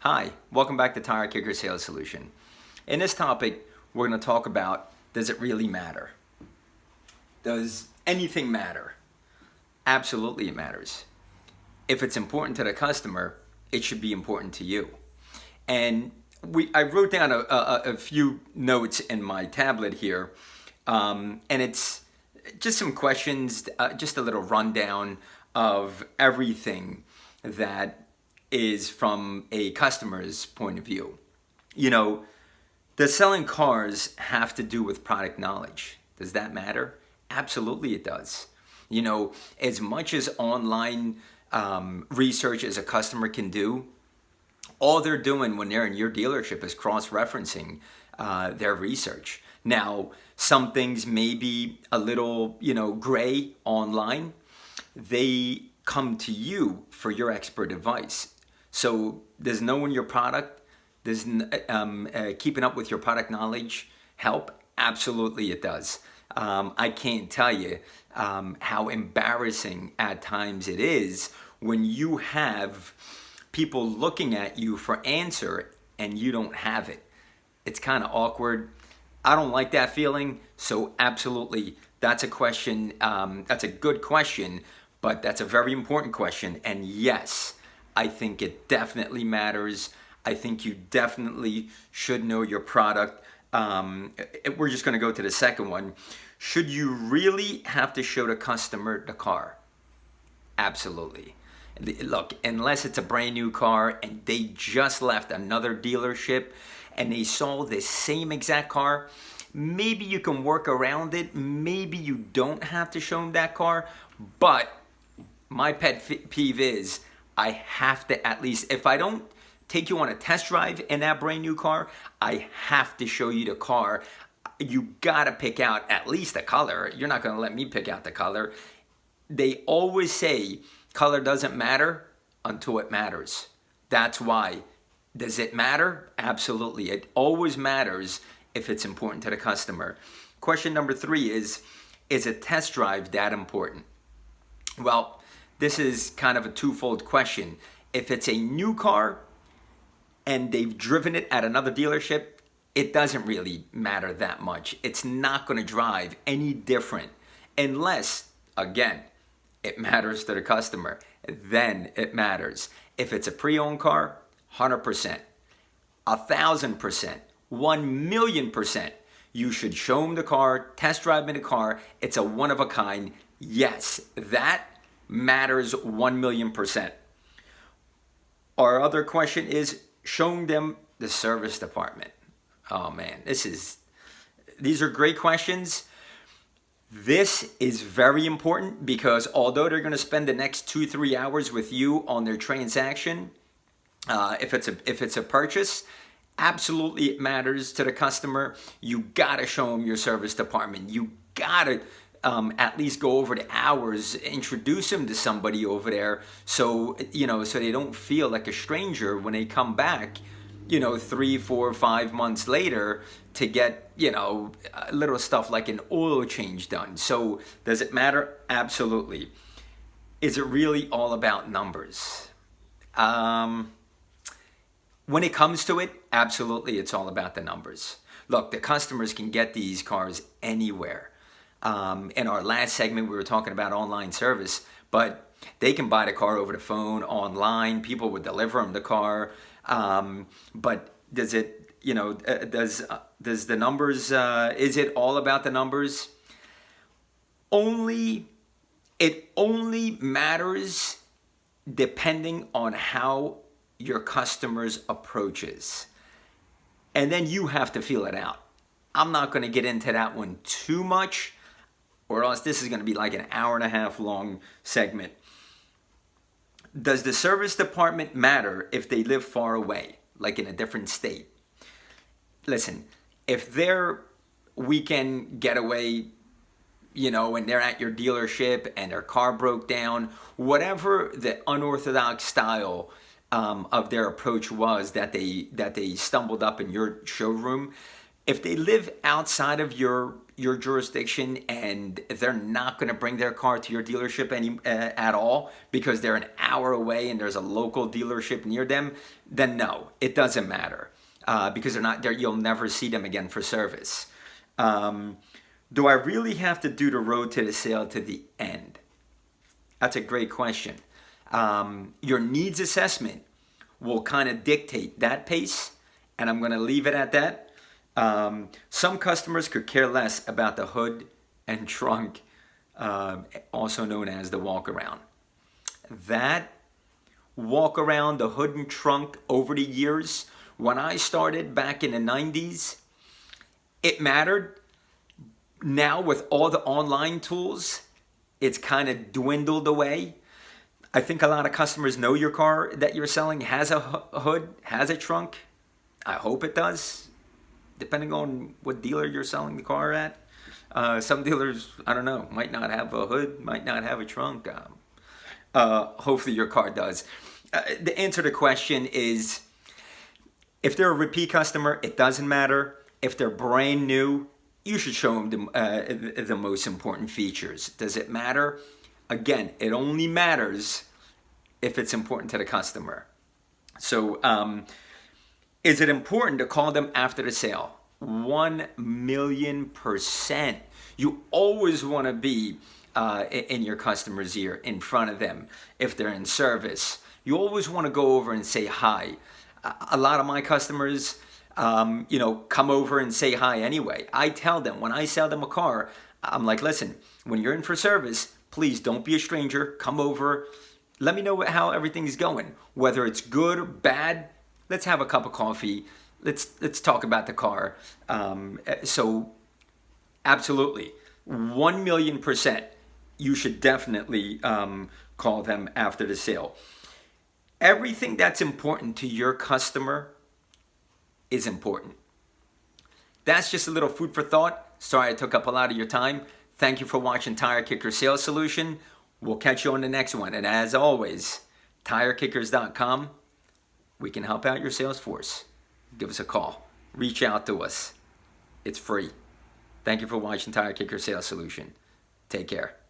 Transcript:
Hi, welcome back to Tire Kicker Sales Solution. In this topic, we're going to talk about, does it really matter? Does anything matter? Absolutely it matters. If it's important to the customer, it should be important to you. And I wrote down a few notes in my tablet here, and it's just some questions, just a little rundown of everything that is from a customer's point of view. You know, does selling cars have to do with product knowledge? Does that matter? Absolutely it does. You know, as much as online research as a customer can do, all they're doing when they're in your dealership is cross-referencing their research. Now, some things may be a little, gray online. They come to you for your expert advice. So does knowing your product, does keeping up with your product knowledge help? Absolutely it does. I can't tell you how embarrassing at times it is when you have people looking at you for answer and you don't have it. It's kind of awkward. I don't like that feeling. So absolutely, that's a question. That's a good question, but that's a very important question. And yes, I think it definitely matters. I think you definitely should know your product. We're just going to go to the second one. Should you really have to show the customer the car? Absolutely. Look, unless it's a brand new car and they just left another dealership and they saw the same exact car, maybe you can work around it. Maybe you don't have to show them that car. But my pet peeve is I have to, at least if I don't take you on a test drive in that brand new car, I have to show you the car. You gotta pick out at least the color. You're not gonna let me pick out the color. They always say color doesn't matter until it matters. That's why. Does it matter? Absolutely. It always matters if it's important to the customer. Question number 3 is a test drive that important? Well, this is kind of a twofold question. If it's a new car and they've driven it at another dealership, it doesn't really matter that much. It's not going to drive any different unless, again, it matters to the customer. Then it matters. If it's a pre-owned car, 100%, 1,000%, 1,000,000%, you should show them the car, test drive in the car. It's a one of a kind. Yes, that matters 1,000,000%. Our other question is showing them the service department. Oh man, these are great questions. This is very important because although they're going to spend the next 2-3 hours with you on their transaction, if it's a purchase, absolutely it matters to the customer. You gotta show them your service department. You gotta at least go over the hours, introduce them to somebody over there, so they don't feel like a stranger when they come back, 3, 4, 5 months later to get, little stuff like an oil change done. So does it matter? Absolutely. Is it really all about numbers? When it comes to it, absolutely, it's all about the numbers. Look, the customers can get these cars anywhere. In our last segment, we were talking about online service, but they can buy the car over the phone, online. People would deliver them the car. But does it, does the numbers, is it all about the numbers? It only matters depending on how your customer's approach is. And then you have to feel it out. I'm not going to get into that one too much, or else this is going to be like an hour and a half long segment. Does the service department matter if they live far away, like in a different state? Listen, if their weekend getaway, and they're at your dealership and their car broke down, whatever the unorthodox style of their approach was that they stumbled up in your showroom, If they live outside of your jurisdiction and they're not going to bring their car to your dealership at all because they're an hour away and there's a local dealership near them, then no, it doesn't matter because they're not there. You'll never see them again for service. Do I really have to do the road to the sale to the end? That's a great question. Your needs assessment will kind of dictate that pace, and I'm going to leave it at that. Some customers could care less about the hood and trunk, also known as the walk around. That walk around, the hood and trunk, over the years, when I started back in the 90s, it mattered. Now with all the online tools, it's kind of dwindled away. I think a lot of customers know your car that you're selling has a hood, has a trunk. I hope it does, depending on what dealer you're selling the car at. Some dealers, I don't know, might not have a hood, might not have a trunk. Hopefully your car does. The answer to the question is, if they're a repeat customer, it doesn't matter. If they're brand new, you should show them the most important features. Does it matter? Again, it only matters if it's important to the customer. So, is it important to call them after the sale? 1,000,000%. You always want to be in your customer's ear, in front of them. If they're in service, you always want to go over and say hi. A lot of my customers, come over and say hi anyway. I tell them when I sell them a car, I'm like, listen, when you're in for service, please don't be a stranger. Come over. Let me know how everything's going. Whether it's good or bad, let's have a cup of coffee. Let's talk about the car. So absolutely, 1,000,000%, you should definitely call them after the sale. Everything that's important to your customer is important. That's just a little food for thought. Sorry I took up a lot of your time. Thank you for watching Tire Kicker Sales Solution. We'll catch you on the next one. And as always, tirekickers.com. We can help out your sales force. Give us a call. Reach out to us. It's free. Thank you for watching Tire Kicker Sales Solution. Take care.